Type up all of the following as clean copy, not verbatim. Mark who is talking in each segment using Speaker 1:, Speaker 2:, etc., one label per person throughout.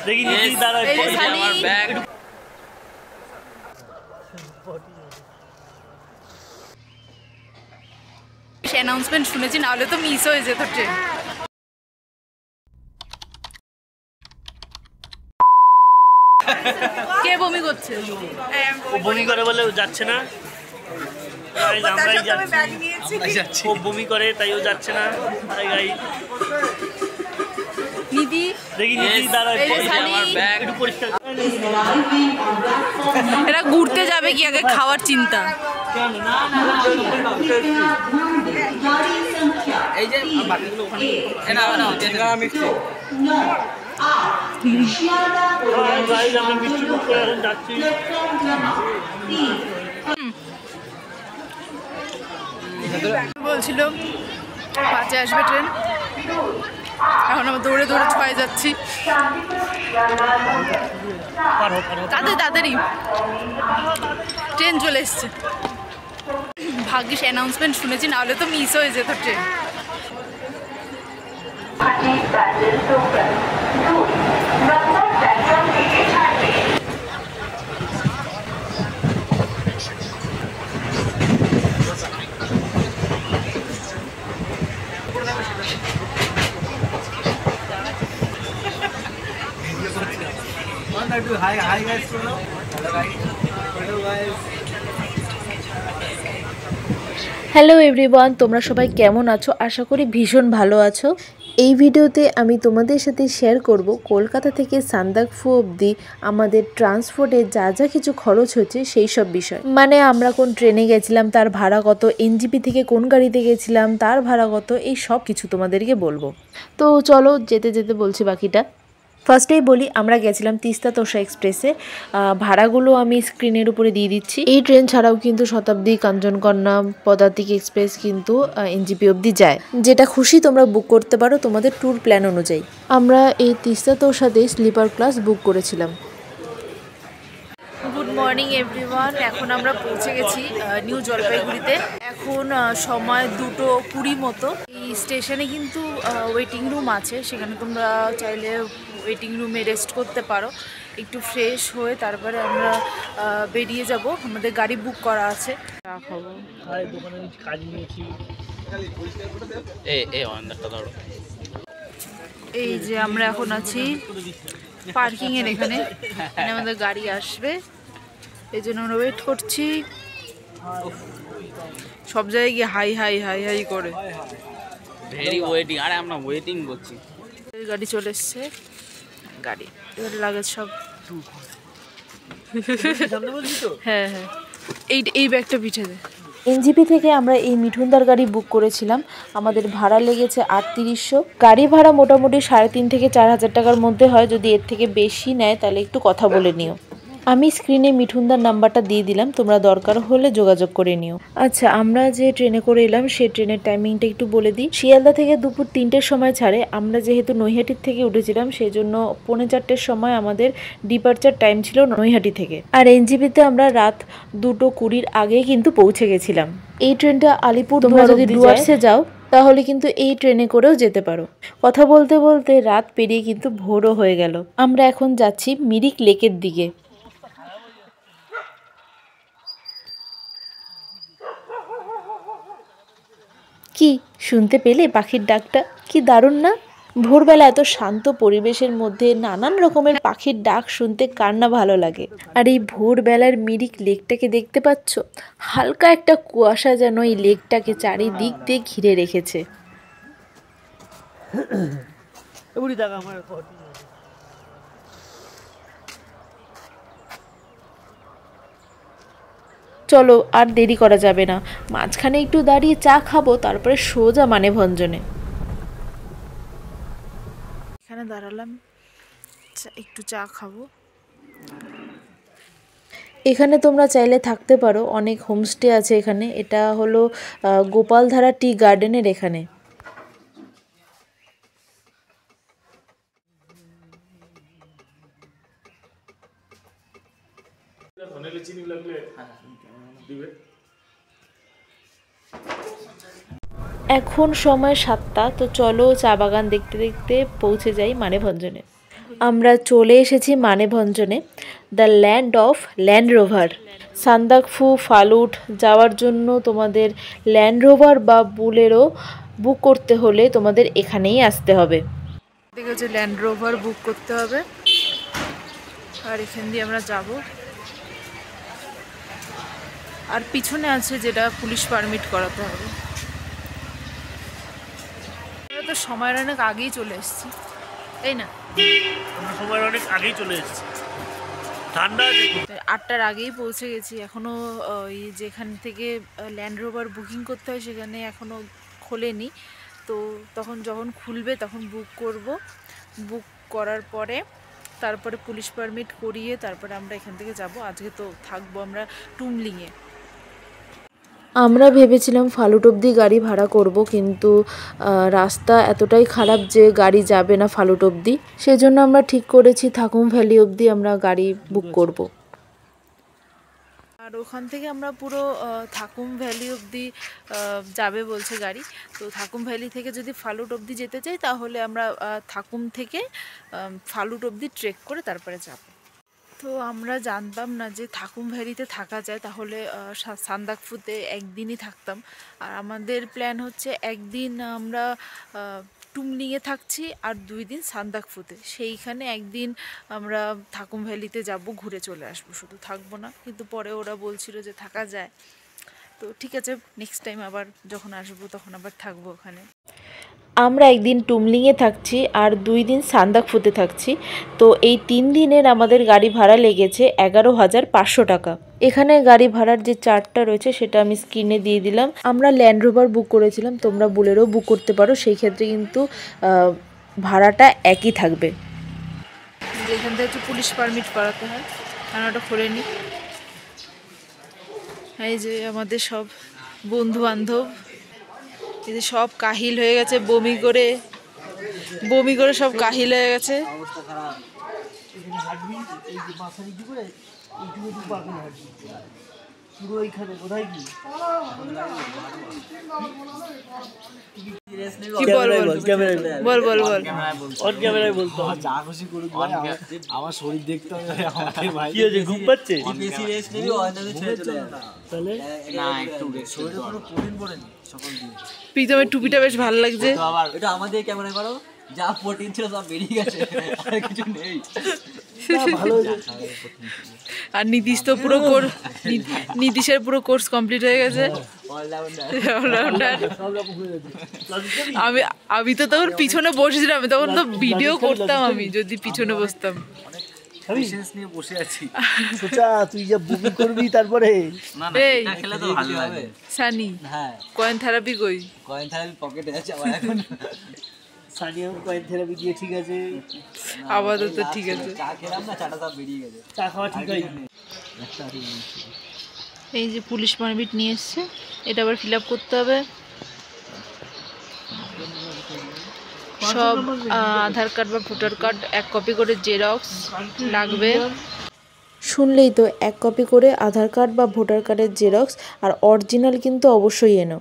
Speaker 1: দেখি নিচে দাঁড়ায় আমার ব্যাগ
Speaker 2: অ্যানাউন্সমেন্ট শুনেছি, না হলে তো মিস হয়ে যেত ট্রেন। কে বমি করছে?
Speaker 1: ও বমি করে বলে ও যাচ্ছে না, আমরাই যাচ্ছি। ও বমি করে তাই ও যাচ্ছে না।
Speaker 2: নিধি
Speaker 1: দেখি নিচে দাঁড়ায় আমার ব্যাগ একটু পরিষ্কার।
Speaker 2: এরা ঘুরতে যাবে কি আগে খাওয়ার চিন্তা।
Speaker 1: এই যে বাকিগুলো ওখানে যাচ্ছি।
Speaker 2: বলছিল 5-এ আসবে ট্রেন, এখন আমরা দৌড়ে দৌড়ে 6-এ যাচ্ছি। তাড়াতাড়ি ট্রেন চলে এসছে। ভাগ্যিস অ্যানাউন্সমেন্ট শুনেছি, না হলে তো মিস হয়ে যেত ট্রেন।
Speaker 3: হ্যালো এভরিওয়ান, তোমরা সবাই কেমন আছো? আশা করি ভীষণ ভালো আছো। এই ভিডিওতে আমি তোমাদের সাথে শেয়ার করব কলকাতা থেকে সান্দাকফু অবধি আমাদের ট্রান্সপোর্টে যা যা কিছু খরচ হচ্ছে সেই সব বিষয়। মানে আমরা কোন ট্রেনে গেছিলাম, তার ভাড়া কত, এনজিপি থেকে কোন গাড়িতে গেছিলাম তার ভাড়া কত, এই সব কিছু তোমাদেরকে বলবো। তো চলো যেতে যেতে বলছি বাকিটা। ফার্স্টেই বলি, আমরা গেছিলাম তিস্তা তোষা এক্সপ্রেসে। ভাড়াগুলো আমি স্ক্রিনের উপরে দিয়ে দিচ্ছি। এই ট্রেন ছাড়াও কিন্তু শতাব্দী, কাঞ্চনকন্যা, পদাতিক এক্সপ্রেস কিন্তু এনজিপি অবধি যায়। যেটা খুশি তোমরা বুক করতে পারো তোমাদের ট্যুর প্ল্যান অনুযায়ী। আমরা এই তিস্তা তোষাতে স্লিপার ক্লাস বুক করেছিলাম।
Speaker 2: গুড মর্নিং এভরিওয়ান, এখন আমরা পৌঁছে গেছি নিউ জলপাইগুড়িতে। এখন সময় 2:20 মতো। এই স্টেশনে কিন্তু ওয়েটিং রুম আছে, সেখানে তোমরা চাইলে ওয়েটিং রুমে রেস্ট করতে পারো। একটু ফ্রেশ হয়ে তারপরে আমরা বেরিয়ে যাব। আমাদের গাড়ি বুক করা আছে। চা খাবো। এই যে আমরা এখন আছি পার্কিং এর এখানে, আমাদের গাড়ি আসবে, এই জন্য আমরা ওয়েট করছি। সব জায়গায় গিয়ে হাই হাই হাই হাই করে
Speaker 1: ভেরি ওয়েটিং। আরে আমরা ওয়েটিং করছি।
Speaker 2: গাড়ি চলে এসছে, গাড়ি এবার লাগেজ সব। হ্যাঁ হ্যাঁ, এই ব্যাগটা পিঠে দে।
Speaker 3: এনজিপি থেকে আমরা এই মিঠুনদার গাড়ি বুক করেছিলাম। আমাদের ভাড়া লেগেছে 3800। গাড়ি ভাড়া মোটামুটি 3,500 থেকে 4,000 টাকার মধ্যে হয়। যদি এর থেকে বেশি নেয় তাহলে একটু কথা বলে নিও। আমি স্ক্রিনে মিঠুনদার নাম্বারটা দিয়ে দিলাম, তোমরা দরকার হলে যোগাযোগ করে নিও। আচ্ছা, আমরা যে ট্রেনে করে এলাম সেই ট্রেনের টাইমিংটা একটু বলে দিই। শিয়ালদা থেকে দুপুর 3টের সময় ছাড়ে। আমরা যেহেতু নৈহাটির থেকে উঠেছিলাম সেই জন্য 3:45-এর সময় আমাদের ডিপার্চার টাইম ছিল নৈহাটি থেকে। আর এনজিপিতে আমরা রাত 2:20 আগেই কিন্তু পৌঁছে গেছিলাম। এই ট্রেনটা আলিপুর যদি ডুয়ার্সে যাও তাহলে কিন্তু এই ট্রেনে করেও যেতে পারো। কথা বলতে বলতে রাত পেরিয়ে কিন্তু ভোরও হয়ে গেল। আমরা এখন যাচ্ছি মিরিক লেকের দিকে। কি শুনতে পেলে পাখির ডাকটা? কি দারুণ না? ভোরবেলা এত শান্ত পরিবেশের মধ্যে নানান রকমের পাখির ডাক শুনতে কার না ভালো লাগে। আর এই ভোরবেলার মিরিক লেকটাকে দেখতে পাচ্ছ? হালকা একটা কুয়াশা যেন এই লেকটাকে চারিদিক দিয়ে ঘিরে রেখেছে। চলো আর দেরি করা যাবে না, মাঝখানে একটু দাঁড়িয়ে চা খাবো, তারপরে সোজা মানেভঞ্জনে।
Speaker 2: এখানে দাঁড়ালাম, একটু চা খাবো।
Speaker 3: এখানে তোমরা চাইলে থাকতে পারো, অনেক হোমস্টে আছে এখানে। এটা হলো গোপালধারা টি গার্ডেনের এখানে। এখন সময় 7টা। তো চলো চা বাগান দেখতে দেখতে পৌঁছে যাই মানেভঞ্জনে। আমরা চলে এসেছি মানেভঞ্জনে, the land of Land Rover. Sandakphu Phalut যাওয়ার জন্য তোমাদের ল্যান্ড রোভার বা বুলেরো বুক করতে হলে তোমাদের এখানেই আসতে হবে।
Speaker 2: ঠিক আছে, ল্যান্ড রোভার বুক করতে হবে আর এখান দিয়ে আমরা যাব। আর পিছনে আছে যেটা পুলিশ পারমিট করাতে হবে। আমরা তো সময়ের অনেক আগেই চলে এসেছি, তাই না?
Speaker 1: আমরা সময়ের অনেক আগেই চলে এসেছি, ঠান্ডা আছে।
Speaker 2: 8টার আগেই পৌঁছে গেছি। এখনও ওই যেখান থেকে ল্যান্ড রোভার বুকিং করতে হয় সেখানে এখনও খোলেনি। তো যখন খুলবে তখন বুক করব। বুক করার পরে তারপরে পুলিশ পারমিট করিয়ে তারপরে আমরা এখান থেকে যাব। আজকে তো থাকবো আমরা টুমলিংয়ে।
Speaker 3: আমরা ভেবেছিলাম ফালুট অবধি গাড়ি ভাড়া করব, কিন্তু রাস্তা এতটাই খারাপ যে গাড়ি যাবে না ফালুট অবধি। সেজন্য আমরা ঠিক করেছি থাকুম ভ্যালি অবধি আমরা গাড়ি বুক করব।
Speaker 2: আর ওখান থেকে আমরা পুরো থাকুম ভ্যালি অবধি যাবে বলছে গাড়ি। তো থাকুম ভ্যালি থেকে যদি ফালুট অবধি যেতে চাই তাহলে আমরা থাকুম থেকে ফালুট অবধি ট্রেক করে তারপরে যাব। তো আমরা জানতাম না যে থাকুম ভ্যালিতে থাকা যায়, তাহলে সান্দাকফুতে একদিনই থাকতাম। আর আমাদের প্ল্যান হচ্ছে একদিন আমরা টুমলিংয়ে থাকছি আর 2 দিন সান্দাকফুতে। সেইখানে একদিন আমরা থাকুম ভ্যালিতে যাব, ঘুরে চলে আসবো, শুধু থাকবো না। কিন্তু পরে ওরা বলছিল যে থাকা যায়। তো ঠিক আছে, নেক্সট টাইম আবার যখন আসবো তখন আবার থাকবো ওখানে।
Speaker 3: আমরা একদিন টুমলিংয়ে থাকছি আর 2 দিন সান্দাকফুতে থাকছি। তো এই 3 দিনের আমাদের গাড়ি ভাড়া লেগেছে 11,500 টাকা। এখানে গাড়ি ভাড়ার যে চার্টটা রয়েছে সেটা আমি স্ক্রিনে দিয়ে দিলাম। আমরা ল্যান্ড রোভার বুক করেছিলাম, তোমরা বুলেরও বুক করতে পারো, সেই ক্ষেত্রে কিন্তু ভাড়াটা একই থাকবে।
Speaker 2: এখান থেকে একটু পুলিশ পারমিট করাতে হয়, কারণ ওটা খোলেনি। এই যে আমাদের সব বন্ধু বান্ধব, এই যে সব কাহিল হয়ে গেছে, বমি করে সব কাহিল হয়ে গেছে। বল
Speaker 4: আমার শরীর দেখতে হবে।
Speaker 1: কি হয়েছে, ঘুম পাচ্ছে?
Speaker 4: বেশি রেস্ট নিবি তাহলে না, একটু শরীরে কোনো প্রোটিন পড়েনি সকাল দিয়ে।
Speaker 2: প্রীতমের টুপিটা বেশ ভালো লাগছে।
Speaker 4: আবার এটা আমাদের ক্যামেরা করো, যা প্রোটিন ছিল সব বেরিয়ে গেছে, আর কিছু নেই।
Speaker 2: আর নীতিশ তো পুরো নীতিশের পুরো কোর্স কমপ্লিট হয়ে গেছে। আমি তো তখন পিছনে বসেছিলাম, তখন তো ভিডিও করতাম আমি যদি পিছনে বসতাম।
Speaker 4: পেশেন্স নিয়ে বসে আছি।
Speaker 1: সোচা তুই যে বুকিং করবি তারপরে
Speaker 2: এই
Speaker 4: খেলে তো ভালো হবে।
Speaker 2: সানি,
Speaker 4: হ্যাঁ,
Speaker 2: কয়েন থেরাপি কই?
Speaker 4: কয়েন থাইল পকেটে আছে আমার এখন।
Speaker 1: সানিয়া কয়েন থেরাপি দিয়ে ঠিক আছে,
Speaker 2: আপাতত ঠিক আছে।
Speaker 4: চা খেলাম না, চাটা সব বেরিয়ে গেছে।
Speaker 1: চা খাওয়া ঠিক হয়।
Speaker 2: এই যে পুলিশ পারমিট নিয়ে এসছে, এটা আবার ফিল আপ করতে হবে। সব আধার কার্ড বা ভোটার কার্ড 1 কপি করে জেরক্স লাগবে।
Speaker 3: শুনলেই তো, 1 কপি করে আধার কার্ড বা ভোটার কার্ডের জেরক্স, আর অরিজিনাল কিন্তু অবশ্যই এনো।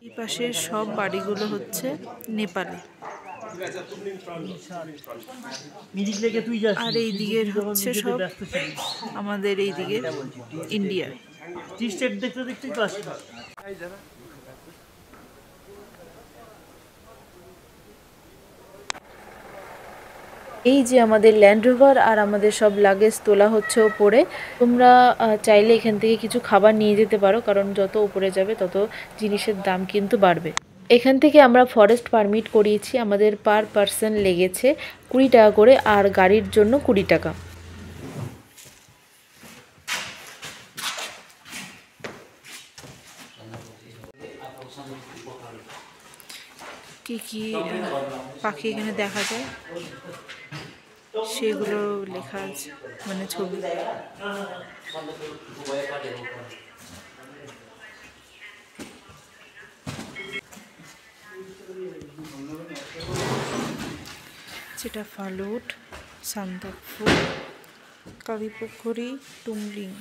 Speaker 2: এই পাশে সব বাড়িগুলো হচ্ছে নেপালে, আর এই দিকের হচ্ছে সব আমাদের এই দিকে ইন্ডিয়া।
Speaker 1: দেখতে দেখতেই তো আসছে।
Speaker 3: এই যে আমাদের ল্যান্ড রোভার আর আমাদের সব লাগেজ তোলা হচ্ছে ওপরে। তোমরা চাইলে এখান থেকে কিছু খাবার নিয়ে যেতে পারো, কারণ যত উপরে যাবে তত জিনিসের দাম কিন্তু বাড়বে। এখান থেকে আমরা ফরেস্ট পারমিট করিয়েছি, আমাদের পার পারসন লেগেছে 20 টাকা করে, আর গাড়ির জন্য 20 টাকা।
Speaker 2: কি কি পাখি এখানে দেখা যায় সেগুলো লেখা আছে, মানে ছবি। যেটা ফালুট, সান্দাকফু, কালীপুকুরি, টুমলিং।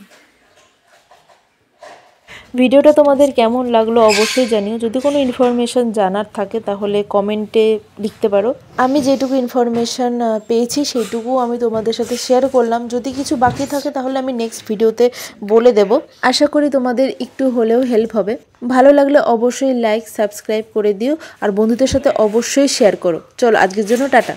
Speaker 3: ভিডিওটা তোমাদের কেমন লাগলো অবশ্যই জানিও। যদি কোনো ইনফরমেশন জানার থাকে তাহলে কমেন্টে লিখতে পারো। আমি যেটুকু ইনফরমেশন পেয়েছি সেইটুকু আমি তোমাদের সাথে শেয়ার করলাম। যদি কিছু বাকি থাকে তাহলে আমি নেক্সট ভিডিওতে বলে দেব। আশা করি তোমাদের একটু হলেও হেল্প হবে। ভালো লাগলে অবশ্যই লাইক সাবস্ক্রাইব করে দিও আর বন্ধুদের সাথে অবশ্যই শেয়ার করো। চলো আজকের জন্য টাটা।